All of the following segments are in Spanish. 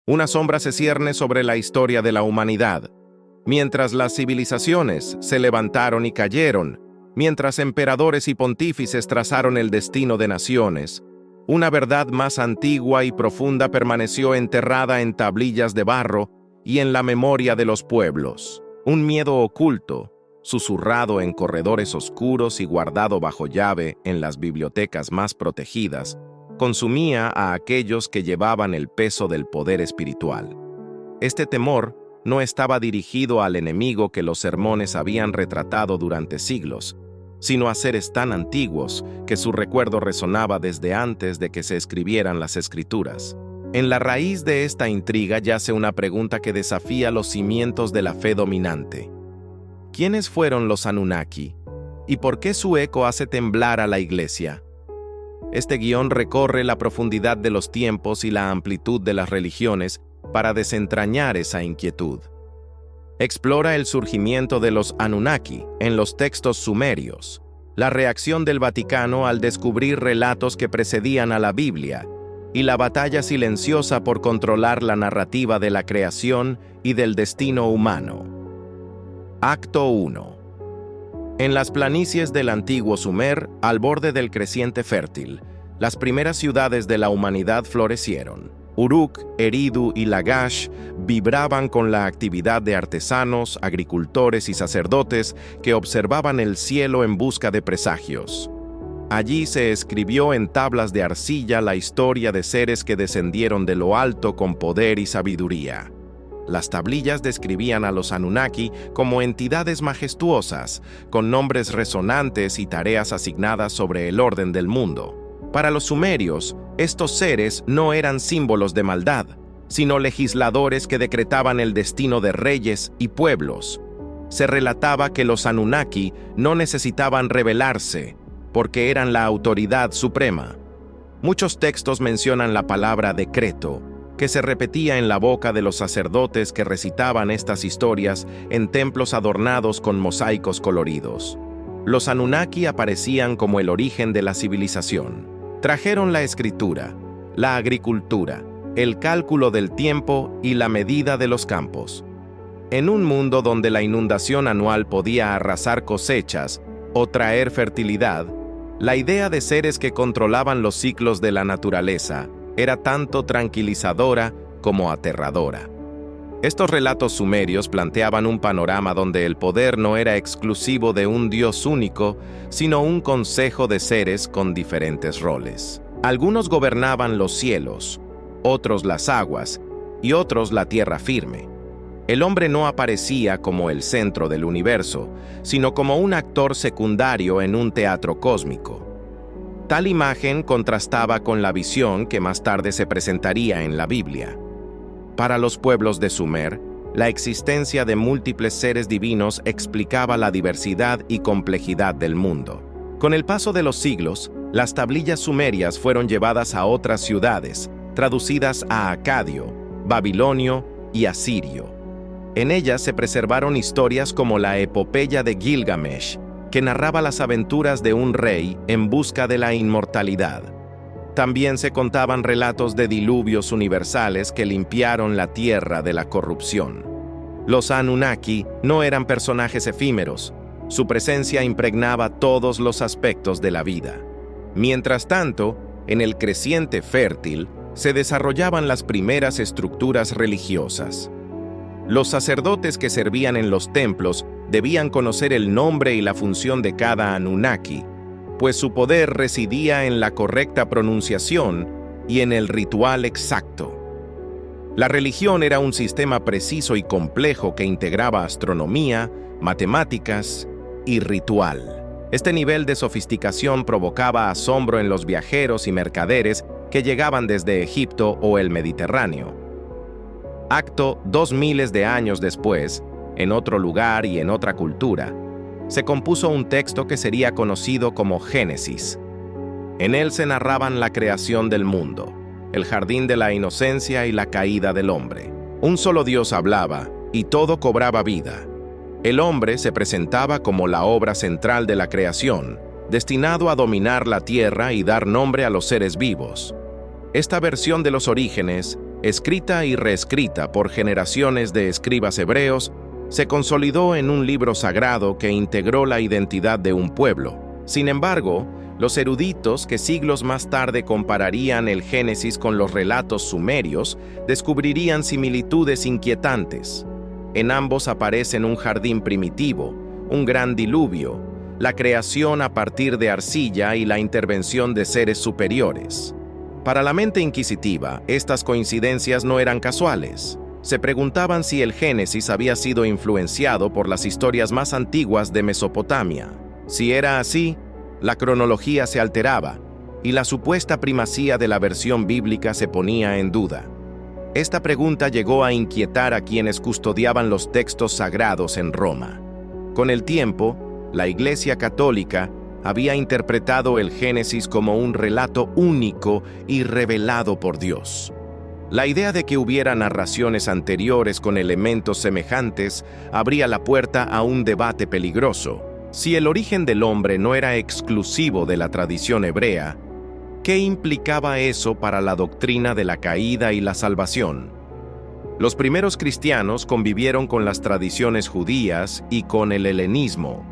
Una sombra se cierne sobre la historia de la humanidad. Mientras las civilizaciones se levantaron y cayeron, mientras emperadores y pontífices trazaron el destino de naciones, una verdad más antigua y profunda permaneció enterrada en tablillas de barro y en la memoria de los pueblos. Un miedo oculto, susurrado en corredores oscuros y guardado bajo llave en las bibliotecas más protegidas, consumía a aquellos que llevaban el peso del poder espiritual. Este temor no estaba dirigido al enemigo que los sermones habían retratado durante siglos, sino a seres tan antiguos que su recuerdo resonaba desde antes de que se escribieran las escrituras. En la raíz de esta intriga yace una pregunta que desafía los cimientos de la fe dominante. ¿Quiénes fueron los Anunnaki? ¿Y por qué su eco hace temblar a la Iglesia? Este guión recorre la profundidad de los tiempos y la amplitud de las religiones para desentrañar esa inquietud. Explora el surgimiento de los Anunnaki en los textos sumerios, la reacción del Vaticano al descubrir relatos que precedían a la Biblia, y la batalla silenciosa por controlar la narrativa de la creación y del destino humano. Acto 1. En las planicies del antiguo Sumer, al borde del creciente fértil, las primeras ciudades de la humanidad florecieron. Uruk, Eridu y Lagash vibraban con la actividad de artesanos, agricultores y sacerdotes que observaban el cielo en busca de presagios. Allí se escribió en tablas de arcilla la historia de seres que descendieron de lo alto con poder y sabiduría. Las tablillas describían a los Anunnaki como entidades majestuosas, con nombres resonantes y tareas asignadas sobre el orden del mundo. Para los sumerios, estos seres no eran símbolos de maldad, sino legisladores que decretaban el destino de reyes y pueblos. Se relataba que los Anunnaki no necesitaban rebelarse, porque eran la autoridad suprema. Muchos textos mencionan la palabra decreto, que se repetía en la boca de los sacerdotes que recitaban estas historias en templos adornados con mosaicos coloridos. Los Anunnaki aparecían como el origen de la civilización. Trajeron la escritura, la agricultura, el cálculo del tiempo y la medida de los campos. En un mundo donde la inundación anual podía arrasar cosechas o traer fertilidad, la idea de seres que controlaban los ciclos de la naturaleza era tanto tranquilizadora como aterradora. Estos relatos sumerios planteaban un panorama donde el poder no era exclusivo de un dios único, sino un consejo de seres con diferentes roles. Algunos gobernaban los cielos, otros las aguas y otros la tierra firme. El hombre no aparecía como el centro del universo, sino como un actor secundario en un teatro cósmico. Tal imagen contrastaba con la visión que más tarde se presentaría en la Biblia. Para los pueblos de Sumer, la existencia de múltiples seres divinos explicaba la diversidad y complejidad del mundo. Con el paso de los siglos, las tablillas sumerias fueron llevadas a otras ciudades, traducidas a acadio, babilonio y asirio. En ellas se preservaron historias como la epopeya de Gilgamesh, que narraba las aventuras de un rey en busca de la inmortalidad. También se contaban relatos de diluvios universales que limpiaron la tierra de la corrupción. Los Anunnaki no eran personajes efímeros, su presencia impregnaba todos los aspectos de la vida. Mientras tanto, en el creciente fértil se desarrollaban las primeras estructuras religiosas. Los sacerdotes que servían en los templos debían conocer el nombre y la función de cada Anunnaki, pues su poder residía en la correcta pronunciación y en el ritual exacto. La religión era un sistema preciso y complejo que integraba astronomía, matemáticas y ritual. Este nivel de sofisticación provocaba asombro en los viajeros y mercaderes que llegaban desde Egipto o el Mediterráneo. Acto 2000 de años después, en otro lugar y en otra cultura, se compuso un texto que sería conocido como Génesis. En él se narraban la creación del mundo, el jardín de la inocencia y la caída del hombre. Un solo Dios hablaba y todo cobraba vida. El hombre se presentaba como la obra central de la creación, destinado a dominar la tierra y dar nombre a los seres vivos. Esta versión de los orígenes escrita y reescrita por generaciones de escribas hebreos, se consolidó en un libro sagrado que integró la identidad de un pueblo. Sin embargo, los eruditos que siglos más tarde compararían el Génesis con los relatos sumerios descubrirían similitudes inquietantes. En ambos aparecen un jardín primitivo, un gran diluvio, la creación a partir de arcilla y la intervención de seres superiores. Para la mente inquisitiva, estas coincidencias no eran casuales. Se preguntaban si el Génesis había sido influenciado por las historias más antiguas de Mesopotamia. Si era así, la cronología se alteraba y la supuesta primacía de la versión bíblica se ponía en duda. Esta pregunta llegó a inquietar a quienes custodiaban los textos sagrados en Roma. Con el tiempo, la Iglesia Católica había interpretado el Génesis como un relato único y revelado por Dios. La idea de que hubiera narraciones anteriores con elementos semejantes abría la puerta a un debate peligroso. Si el origen del hombre no era exclusivo de la tradición hebrea, ¿qué implicaba eso para la doctrina de la caída y la salvación? Los primeros cristianos convivieron con las tradiciones judías y con el helenismo.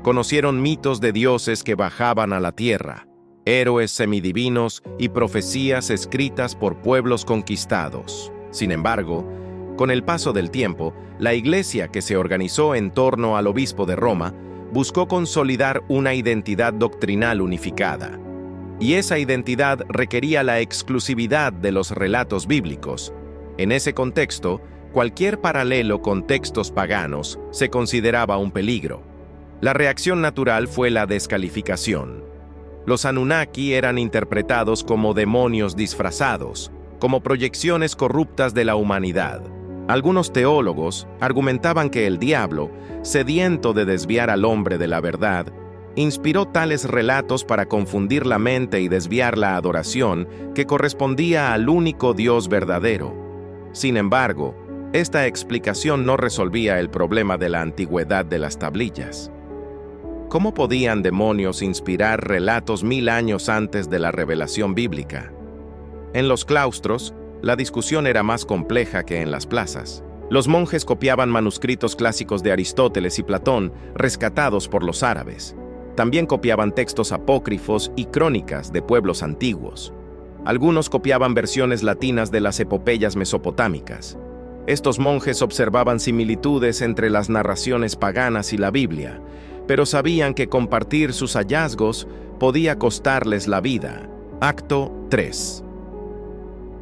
Conocieron mitos de dioses que bajaban a la tierra, héroes semidivinos y profecías escritas por pueblos conquistados. Sin embargo, con el paso del tiempo, la Iglesia que se organizó en torno al obispo de Roma buscó consolidar una identidad doctrinal unificada. Y esa identidad requería la exclusividad de los relatos bíblicos. En ese contexto, cualquier paralelo con textos paganos se consideraba un peligro. La reacción natural fue la descalificación. Los Anunnaki eran interpretados como demonios disfrazados, como proyecciones corruptas de la humanidad. Algunos teólogos argumentaban que el diablo, sediento de desviar al hombre de la verdad, inspiró tales relatos para confundir la mente y desviar la adoración que correspondía al único Dios verdadero. Sin embargo, esta explicación no resolvía el problema de la antigüedad de las tablillas. ¿Cómo podían demonios inspirar relatos 1000 años antes de la revelación bíblica? En los claustros, la discusión era más compleja que en las plazas. Los monjes copiaban manuscritos clásicos de Aristóteles y Platón, rescatados por los árabes. También copiaban textos apócrifos y crónicas de pueblos antiguos. Algunos copiaban versiones latinas de las epopeyas mesopotámicas. Estos monjes observaban similitudes entre las narraciones paganas y la Biblia, pero sabían que compartir sus hallazgos podía costarles la vida. Acto 3.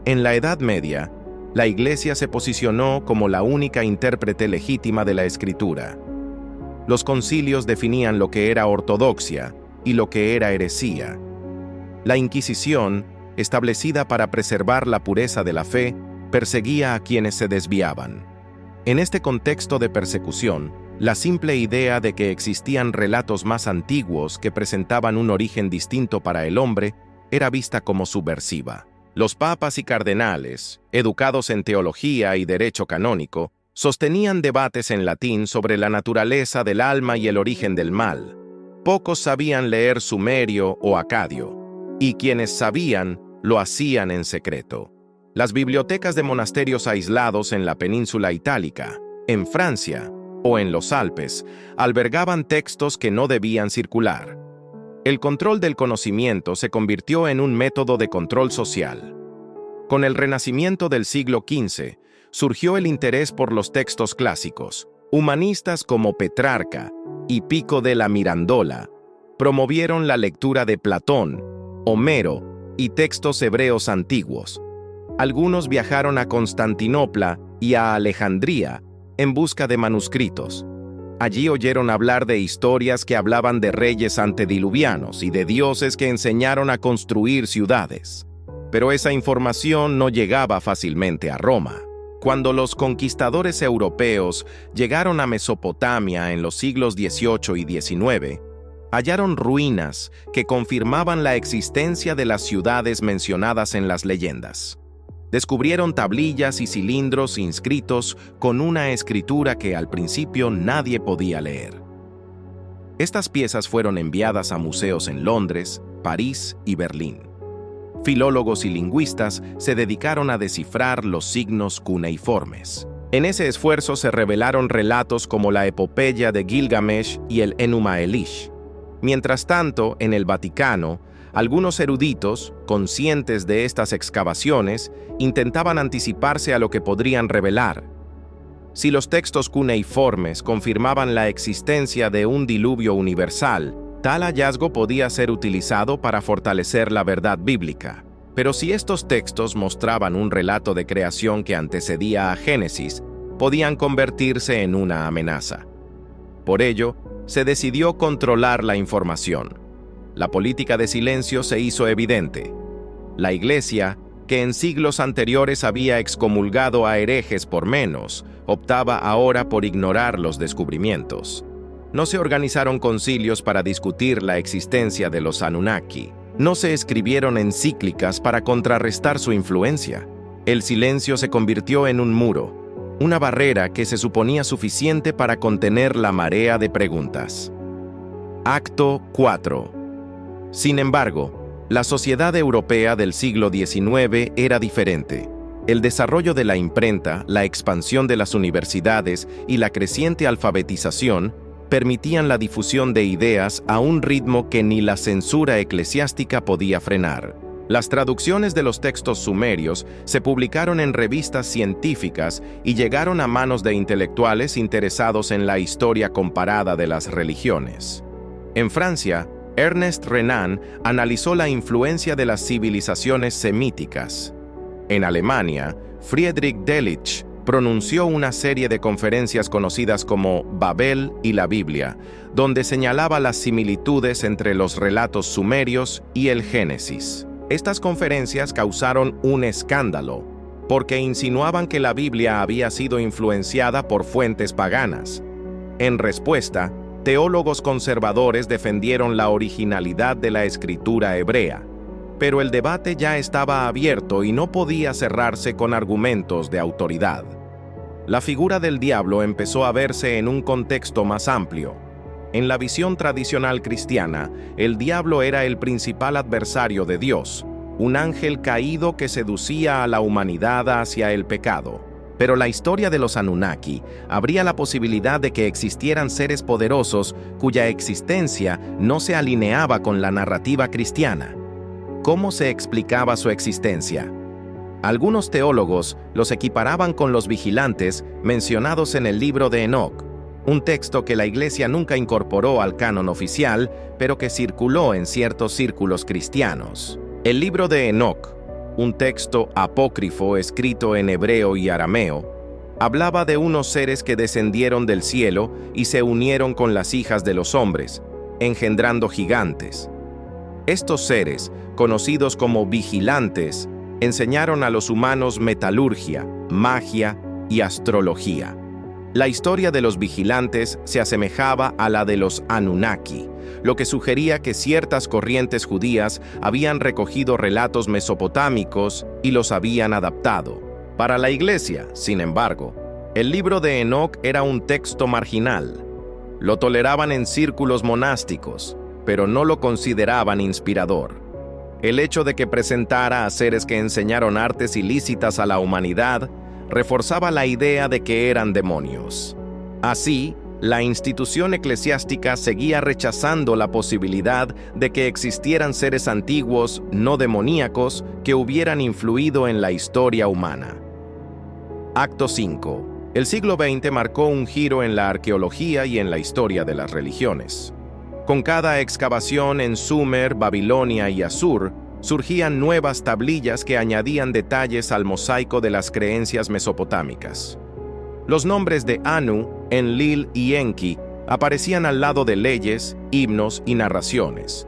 En la Edad Media, la Iglesia se posicionó como la única intérprete legítima de la Escritura. Los concilios definían lo que era ortodoxia y lo que era heresía. La Inquisición, establecida para preservar la pureza de la fe, perseguía a quienes se desviaban. En este contexto de persecución, la simple idea de que existían relatos más antiguos que presentaban un origen distinto para el hombre era vista como subversiva. Los papas y cardenales, educados en teología y derecho canónico, sostenían debates en latín sobre la naturaleza del alma y el origen del mal. Pocos sabían leer sumerio o acadio, y quienes sabían lo hacían en secreto. Las bibliotecas de monasterios aislados en la península itálica, en Francia o en los Alpes albergaban textos que no debían circular. El control del conocimiento se convirtió en un método de control social. Con el Renacimiento del siglo XV, surgió el interés por los textos clásicos. Humanistas como Petrarca y Pico de la Mirandola promovieron la lectura de Platón, Homero y textos hebreos antiguos. Algunos viajaron a Constantinopla y a Alejandría en busca de manuscritos. Allí oyeron hablar de historias que hablaban de reyes antediluvianos y de dioses que enseñaron a construir ciudades. Pero esa información no llegaba fácilmente a Roma. Cuando los conquistadores europeos llegaron a Mesopotamia en los siglos XVIII y XIX, hallaron ruinas que confirmaban la existencia de las ciudades mencionadas en las leyendas. Descubrieron tablillas y cilindros inscritos con una escritura que al principio nadie podía leer. Estas piezas fueron enviadas a museos en Londres, París y Berlín. filólogos y lingüistas se dedicaron a descifrar los signos cuneiformes. En ese esfuerzo se revelaron relatos como la epopeya de Gilgamesh y el Enuma Elish. Mientras tanto, en el Vaticano, algunos eruditos, conscientes de estas excavaciones, intentaban anticiparse a lo que podrían revelar. Si los textos cuneiformes confirmaban la existencia de un diluvio universal, tal hallazgo podía ser utilizado para fortalecer la verdad bíblica. Pero si estos textos mostraban un relato de creación que antecedía a Génesis, podían convertirse en una amenaza. Por ello, se decidió controlar la información. La política de silencio se hizo evidente. La Iglesia, que en siglos anteriores había excomulgado a herejes por menos, optaba ahora por ignorar los descubrimientos. No se organizaron concilios para discutir la existencia de los Anunnaki. No se escribieron encíclicas para contrarrestar su influencia. El silencio se convirtió en un muro, una barrera que se suponía suficiente para contener la marea de preguntas. Acto 4. Sin embargo, la sociedad europea del siglo XIX era diferente. El desarrollo de la imprenta, la expansión de las universidades y la creciente alfabetización permitían la difusión de ideas a un ritmo que ni la censura eclesiástica podía frenar. Las traducciones de los textos sumerios se publicaron en revistas científicas y llegaron a manos de intelectuales interesados en la historia comparada de las religiones. En Francia, Ernest Renan analizó la influencia de las civilizaciones semíticas. En Alemania, Friedrich Delitzsch pronunció una serie de conferencias conocidas como Babel y la Biblia, donde señalaba las similitudes entre los relatos sumerios y el Génesis. Estas conferencias causaron un escándalo, porque insinuaban que la Biblia había sido influenciada por fuentes paganas. En respuesta, teólogos conservadores defendieron la originalidad de la escritura hebrea, pero el debate ya estaba abierto y no podía cerrarse con argumentos de autoridad. La figura del diablo empezó a verse en un contexto más amplio. En la visión tradicional cristiana, el diablo era el principal adversario de Dios, un ángel caído que seducía a la humanidad hacia el pecado. Pero la historia de los Anunnaki abría la posibilidad de que existieran seres poderosos cuya existencia no se alineaba con la narrativa cristiana. ¿Cómo se explicaba su existencia? Algunos teólogos los equiparaban con los vigilantes mencionados en el libro de Enoc, un texto que la Iglesia nunca incorporó al canon oficial, pero que circuló en ciertos círculos cristianos. El libro de Enoc, un texto apócrifo escrito en hebreo y arameo, hablaba de unos seres que descendieron del cielo y se unieron con las hijas de los hombres, engendrando gigantes. Estos seres, conocidos como vigilantes, enseñaron a los humanos metalurgia, magia y astrología. La historia de los vigilantes se asemejaba a la de los Anunnaki, lo que sugería que ciertas corrientes judías habían recogido relatos mesopotámicos y los habían adaptado. Para la Iglesia, sin embargo, el libro de Enoc era un texto marginal. Lo toleraban en círculos monásticos, pero no lo consideraban inspirador. El hecho de que presentara a seres que enseñaron artes ilícitas a la humanidad reforzaba la idea de que eran demonios. Así, la institución eclesiástica seguía rechazando la posibilidad de que existieran seres antiguos, no demoníacos, que hubieran influido en la historia humana. Acto 5. El siglo XX marcó un giro en la arqueología y en la historia de las religiones. Con cada excavación en Sumer, Babilonia y Asur, surgían nuevas tablillas que añadían detalles al mosaico de las creencias mesopotámicas. Los nombres de Anu, Enlil y Enki aparecían al lado de leyes, himnos y narraciones.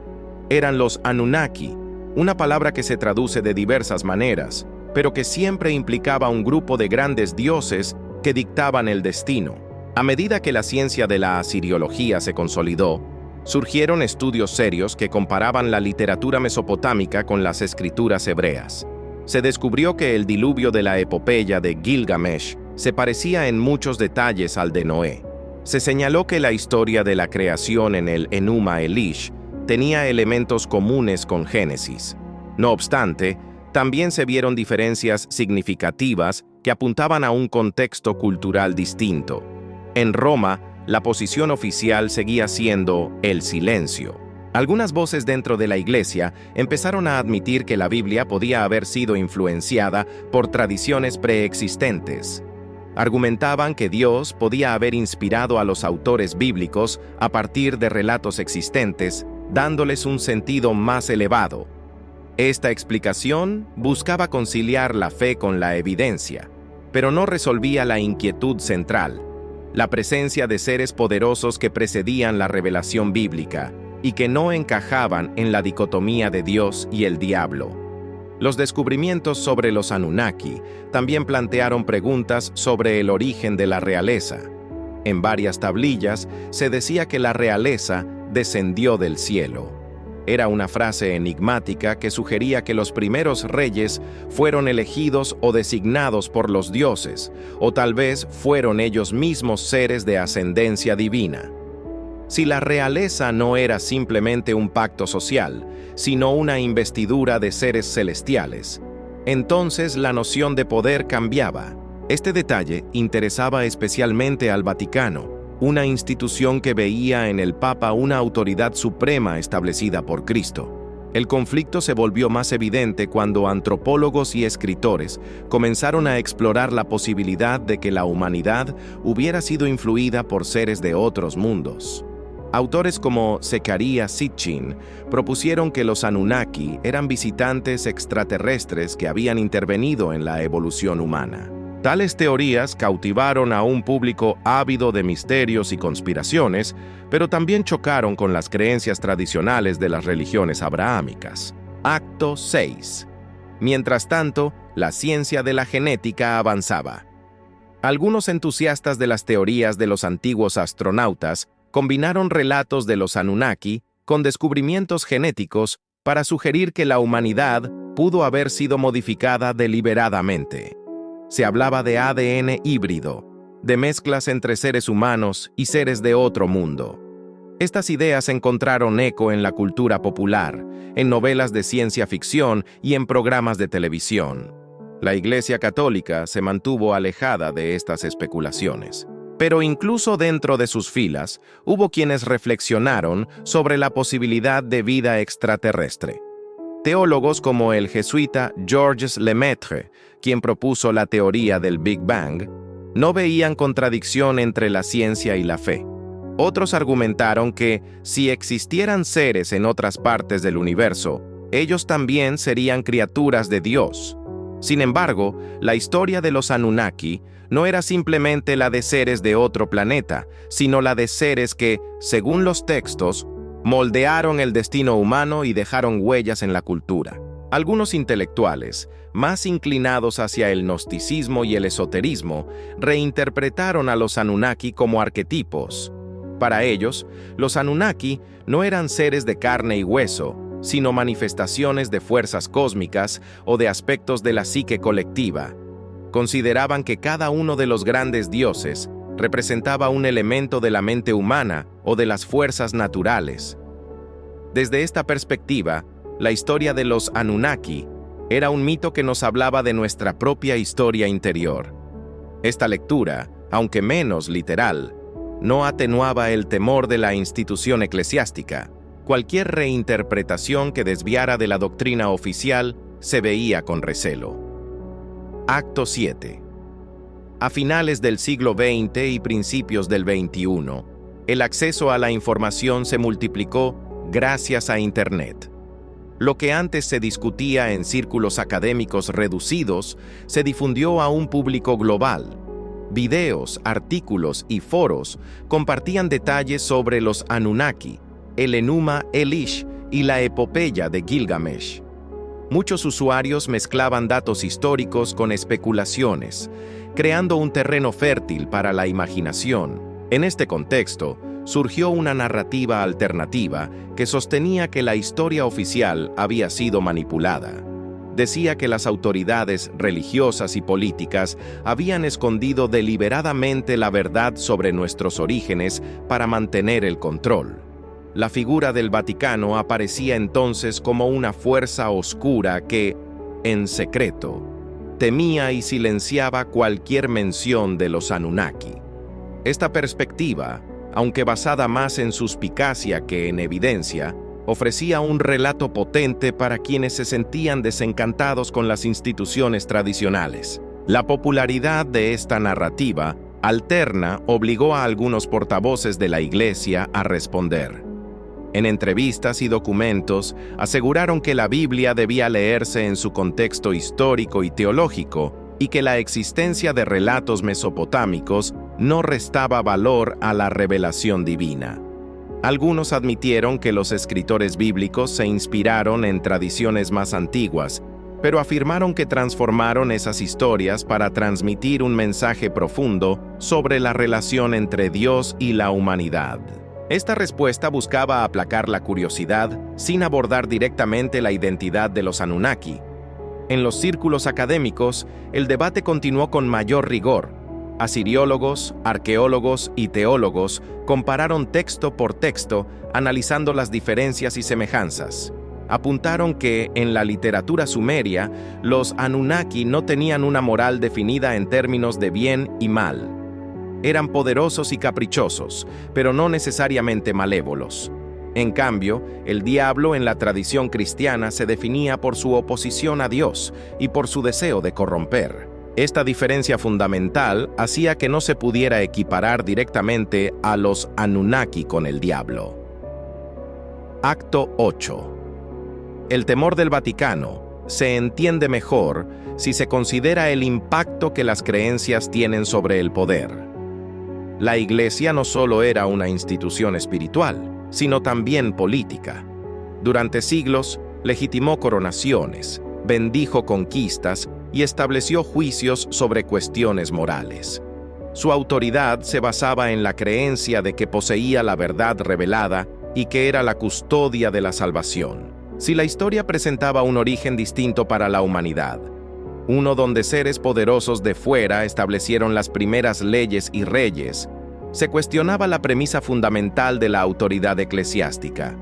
Eran los Anunnaki, una palabra que se traduce de diversas maneras, pero que siempre implicaba un grupo de grandes dioses que dictaban el destino. A medida que la ciencia de la asiriología se consolidó, surgieron estudios serios que comparaban la literatura mesopotámica con las escrituras hebreas. Se descubrió que el diluvio de la epopeya de Gilgamesh se parecía en muchos detalles al de Noé. Se señaló que la historia de la creación en el Enuma Elish tenía elementos comunes con Génesis. No obstante, también se vieron diferencias significativas que apuntaban a un contexto cultural distinto. En Roma, la posición oficial seguía siendo el silencio. Algunas voces dentro de la Iglesia empezaron a admitir que la Biblia podía haber sido influenciada por tradiciones preexistentes. Argumentaban que Dios podía haber inspirado a los autores bíblicos a partir de relatos existentes, dándoles un sentido más elevado. Esta explicación buscaba conciliar la fe con la evidencia, pero no resolvía la inquietud central, la presencia de seres poderosos que precedían la revelación bíblica y que no encajaban en la dicotomía de Dios y el diablo. Los descubrimientos sobre los Anunnaki también plantearon preguntas sobre el origen de la realeza. En varias tablillas se decía que la realeza descendió del cielo. Era una frase enigmática que sugería que los primeros reyes fueron elegidos o designados por los dioses, o tal vez fueron ellos mismos seres de ascendencia divina. Si la realeza no era simplemente un pacto social, sino una investidura de seres celestiales, entonces la noción de poder cambiaba. Este detalle interesaba especialmente al Vaticano, una institución que veía en el Papa una autoridad suprema establecida por Cristo. El conflicto se volvió más evidente cuando antropólogos y escritores comenzaron a explorar la posibilidad de que la humanidad hubiera sido influida por seres de otros mundos. Autores como Zecharia Sitchin propusieron que los Anunnaki eran visitantes extraterrestres que habían intervenido en la evolución humana. Tales teorías cautivaron a un público ávido de misterios y conspiraciones, pero también chocaron con las creencias tradicionales de las religiones abrahámicas. Acto 6. Mientras tanto, la ciencia de la genética avanzaba. Algunos entusiastas de las teorías de los antiguos astronautas combinaron relatos de los Anunnaki con descubrimientos genéticos para sugerir que la humanidad pudo haber sido modificada deliberadamente. Se hablaba de ADN híbrido, de mezclas entre seres humanos y seres de otro mundo. Estas ideas encontraron eco en la cultura popular, en novelas de ciencia ficción y en programas de televisión. La Iglesia Católica se mantuvo alejada de estas especulaciones. Pero incluso dentro de sus filas, hubo quienes reflexionaron sobre la posibilidad de vida extraterrestre. Teólogos como el jesuita Georges Lemaitre, quien propuso la teoría del Big Bang, no veían contradicción entre la ciencia y la fe. Otros argumentaron que, si existieran seres en otras partes del universo, ellos también serían criaturas de Dios. Sin embargo, la historia de los Anunnaki no era simplemente la de seres de otro planeta, sino la de seres que, según los textos, moldearon el destino humano y dejaron huellas en la cultura. Algunos intelectuales, más inclinados hacia el gnosticismo y el esoterismo, reinterpretaron a los Anunnaki como arquetipos. Para ellos, los Anunnaki no eran seres de carne y hueso, sino manifestaciones de fuerzas cósmicas o de aspectos de la psique colectiva. Consideraban que cada uno de los grandes dioses representaba un elemento de la mente humana o de las fuerzas naturales. Desde esta perspectiva, la historia de los Anunnaki era un mito que nos hablaba de nuestra propia historia interior. Esta lectura, aunque menos literal, no atenuaba el temor de la institución eclesiástica. Cualquier reinterpretación que desviara de la doctrina oficial se veía con recelo. Acto 7. A finales del siglo XX y principios del XXI, el acceso a la información se multiplicó gracias a Internet. Lo que antes se discutía en círculos académicos reducidos se difundió a un público global. Videos, artículos y foros compartían detalles sobre los Anunnaki, el Enuma Elish y la epopeya de Gilgamesh. Muchos usuarios mezclaban datos históricos con especulaciones, creando un terreno fértil para la imaginación. En este contexto, surgió una narrativa alternativa que sostenía que la historia oficial había sido manipulada. Decía que las autoridades religiosas y políticas habían escondido deliberadamente la verdad sobre nuestros orígenes para mantener el control. La figura del Vaticano aparecía entonces como una fuerza oscura que, en secreto, temía y silenciaba cualquier mención de los Anunnaki. Esta perspectiva, aunque basada más en suspicacia que en evidencia, ofrecía un relato potente para quienes se sentían desencantados con las instituciones tradicionales. La popularidad de esta narrativa alterna obligó a algunos portavoces de la Iglesia a responder. En entrevistas y documentos, aseguraron que la Biblia debía leerse en su contexto histórico y teológico y que la existencia de relatos mesopotámicos no restaba valor a la revelación divina. Algunos admitieron que los escritores bíblicos se inspiraron en tradiciones más antiguas, pero afirmaron que transformaron esas historias para transmitir un mensaje profundo sobre la relación entre Dios y la humanidad. Esta respuesta buscaba aplacar la curiosidad sin abordar directamente la identidad de los Anunnaki. En los círculos académicos, el debate continuó con mayor rigor. Asiriólogos, arqueólogos y teólogos compararon texto por texto, analizando las diferencias y semejanzas. Apuntaron que, en la literatura sumeria, los Anunnaki no tenían una moral definida en términos de bien y mal. Eran poderosos y caprichosos, pero no necesariamente malévolos. En cambio, el diablo en la tradición cristiana se definía por su oposición a Dios y por su deseo de corromper. Esta diferencia fundamental hacía que no se pudiera equiparar directamente a los Anunnaki con el diablo. Acto 8. El temor del Vaticano se entiende mejor si se considera el impacto que las creencias tienen sobre el poder. La Iglesia no solo era una institución espiritual, sino también política. Durante siglos, legitimó coronaciones, bendijo conquistas y estableció juicios sobre cuestiones morales. Su autoridad se basaba en la creencia de que poseía la verdad revelada y que era la custodia de la salvación. Si la historia presentaba un origen distinto para la humanidad, uno donde seres poderosos de fuera establecieron las primeras leyes y reyes, se cuestionaba la premisa fundamental de la autoridad eclesiástica.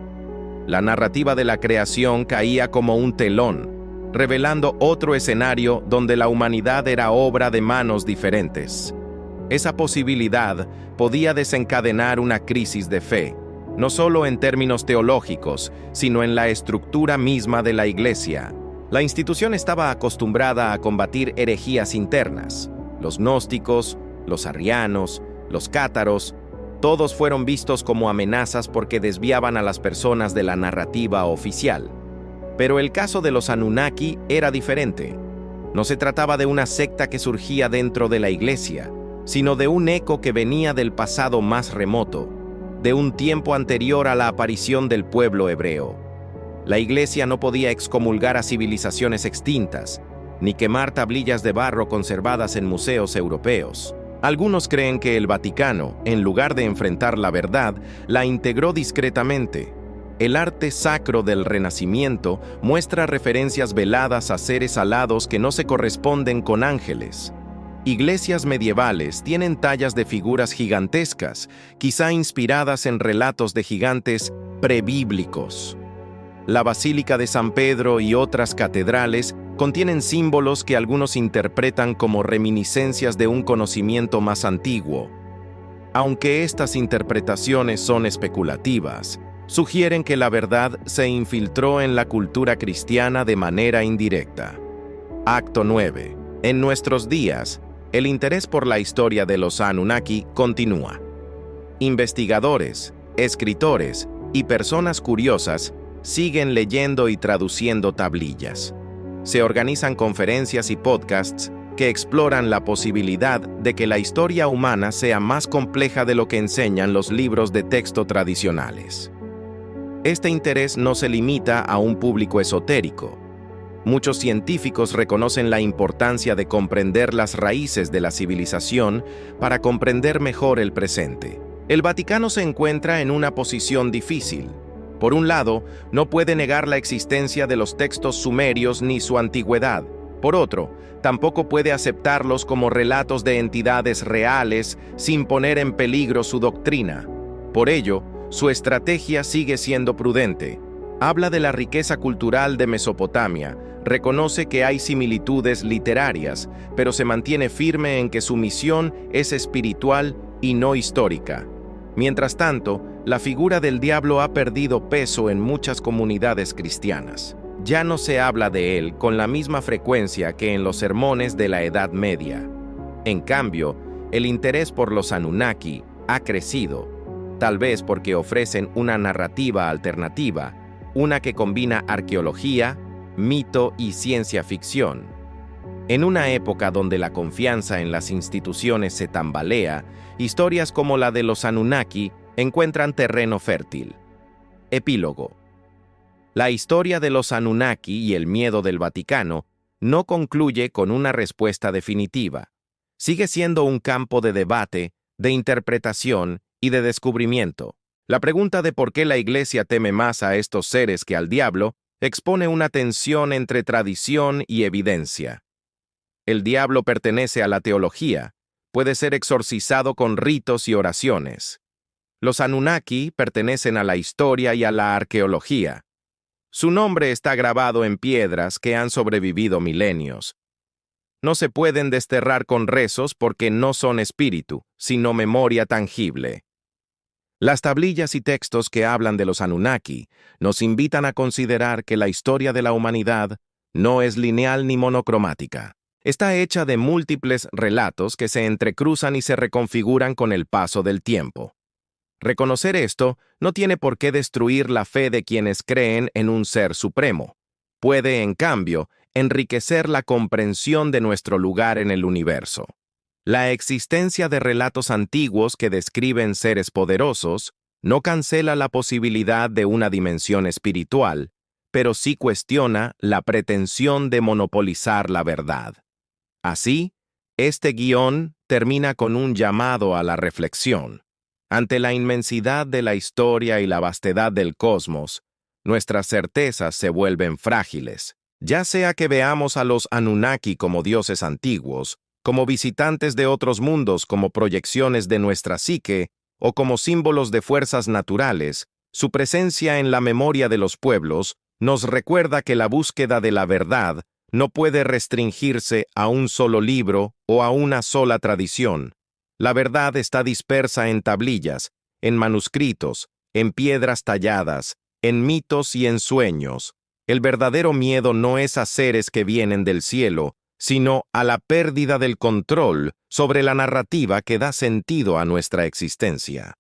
La narrativa de la creación caía como un telón, revelando otro escenario donde la humanidad era obra de manos diferentes. Esa posibilidad podía desencadenar una crisis de fe, no solo en términos teológicos, sino en la estructura misma de la Iglesia. La institución estaba acostumbrada a combatir herejías internas. Los gnósticos, los arrianos, los cátaros, todos fueron vistos como amenazas porque desviaban a las personas de la narrativa oficial. Pero el caso de los Anunnaki era diferente. No se trataba de una secta que surgía dentro de la Iglesia, sino de un eco que venía del pasado más remoto, de un tiempo anterior a la aparición del pueblo hebreo. La Iglesia no podía excomulgar a civilizaciones extintas, ni quemar tablillas de barro conservadas en museos europeos. Algunos creen que el Vaticano, en lugar de enfrentar la verdad, la integró discretamente. El arte sacro del Renacimiento muestra referencias veladas a seres alados que no se corresponden con ángeles. Iglesias medievales tienen tallas de figuras gigantescas, quizá inspiradas en relatos de gigantes prebíblicos. La Basílica de San Pedro y otras catedrales contienen símbolos que algunos interpretan como reminiscencias de un conocimiento más antiguo. Aunque estas interpretaciones son especulativas, sugieren que la verdad se infiltró en la cultura cristiana de manera indirecta. Acto 9. En nuestros días, el interés por la historia de los Anunnaki continúa. Investigadores, escritores y personas curiosas siguen leyendo y traduciendo tablillas. Se organizan conferencias y podcasts que exploran la posibilidad de que la historia humana sea más compleja de lo que enseñan los libros de texto tradicionales. Este interés no se limita a un público esotérico. Muchos científicos reconocen la importancia de comprender las raíces de la civilización para comprender mejor el presente. El Vaticano se encuentra en una posición difícil. Por un lado, no puede negar la existencia de los textos sumerios ni su antigüedad. Por otro, tampoco puede aceptarlos como relatos de entidades reales sin poner en peligro su doctrina. Por ello, su estrategia sigue siendo prudente. Habla de la riqueza cultural de Mesopotamia, reconoce que hay similitudes literarias, pero se mantiene firme en que su misión es espiritual y no histórica. Mientras tanto, la figura del diablo ha perdido peso en muchas comunidades cristianas. Ya no se habla de él con la misma frecuencia que en los sermones de la Edad Media. En cambio, el interés por los Anunnaki ha crecido, tal vez porque ofrecen una narrativa alternativa, una que combina arqueología, mito y ciencia ficción. En una época donde la confianza en las instituciones se tambalea, historias como la de los Anunnaki encuentran terreno fértil. Epílogo. La historia de los Anunnaki y el miedo del Vaticano no concluye con una respuesta definitiva. Sigue siendo un campo de debate, de interpretación y de descubrimiento. La pregunta de por qué la Iglesia teme más a estos seres que al diablo expone una tensión entre tradición y evidencia. El diablo pertenece a la teología, puede ser exorcizado con ritos y oraciones. Los Anunnaki pertenecen a la historia y a la arqueología. Su nombre está grabado en piedras que han sobrevivido milenios. No se pueden desterrar con rezos porque no son espíritu, sino memoria tangible. Las tablillas y textos que hablan de los Anunnaki nos invitan a considerar que la historia de la humanidad no es lineal ni monocromática. Está hecha de múltiples relatos que se entrecruzan y se reconfiguran con el paso del tiempo. Reconocer esto no tiene por qué destruir la fe de quienes creen en un ser supremo. Puede, en cambio, enriquecer la comprensión de nuestro lugar en el universo. La existencia de relatos antiguos que describen seres poderosos no cancela la posibilidad de una dimensión espiritual, pero sí cuestiona la pretensión de monopolizar la verdad. Así, este guión termina con un llamado a la reflexión. Ante la inmensidad de la historia y la vastedad del cosmos, nuestras certezas se vuelven frágiles, ya sea que veamos a los Anunnaki como dioses antiguos, como visitantes de otros mundos como proyecciones de nuestra psique, o como símbolos de fuerzas naturales. Su presencia en la memoria de los pueblos nos recuerda que la búsqueda de la verdad no puede restringirse a un solo libro o a una sola tradición. La verdad está dispersa en tablillas, en manuscritos, en piedras talladas, en mitos y en sueños. El verdadero miedo no es a seres que vienen del cielo, sino a la pérdida del control sobre la narrativa que da sentido a nuestra existencia.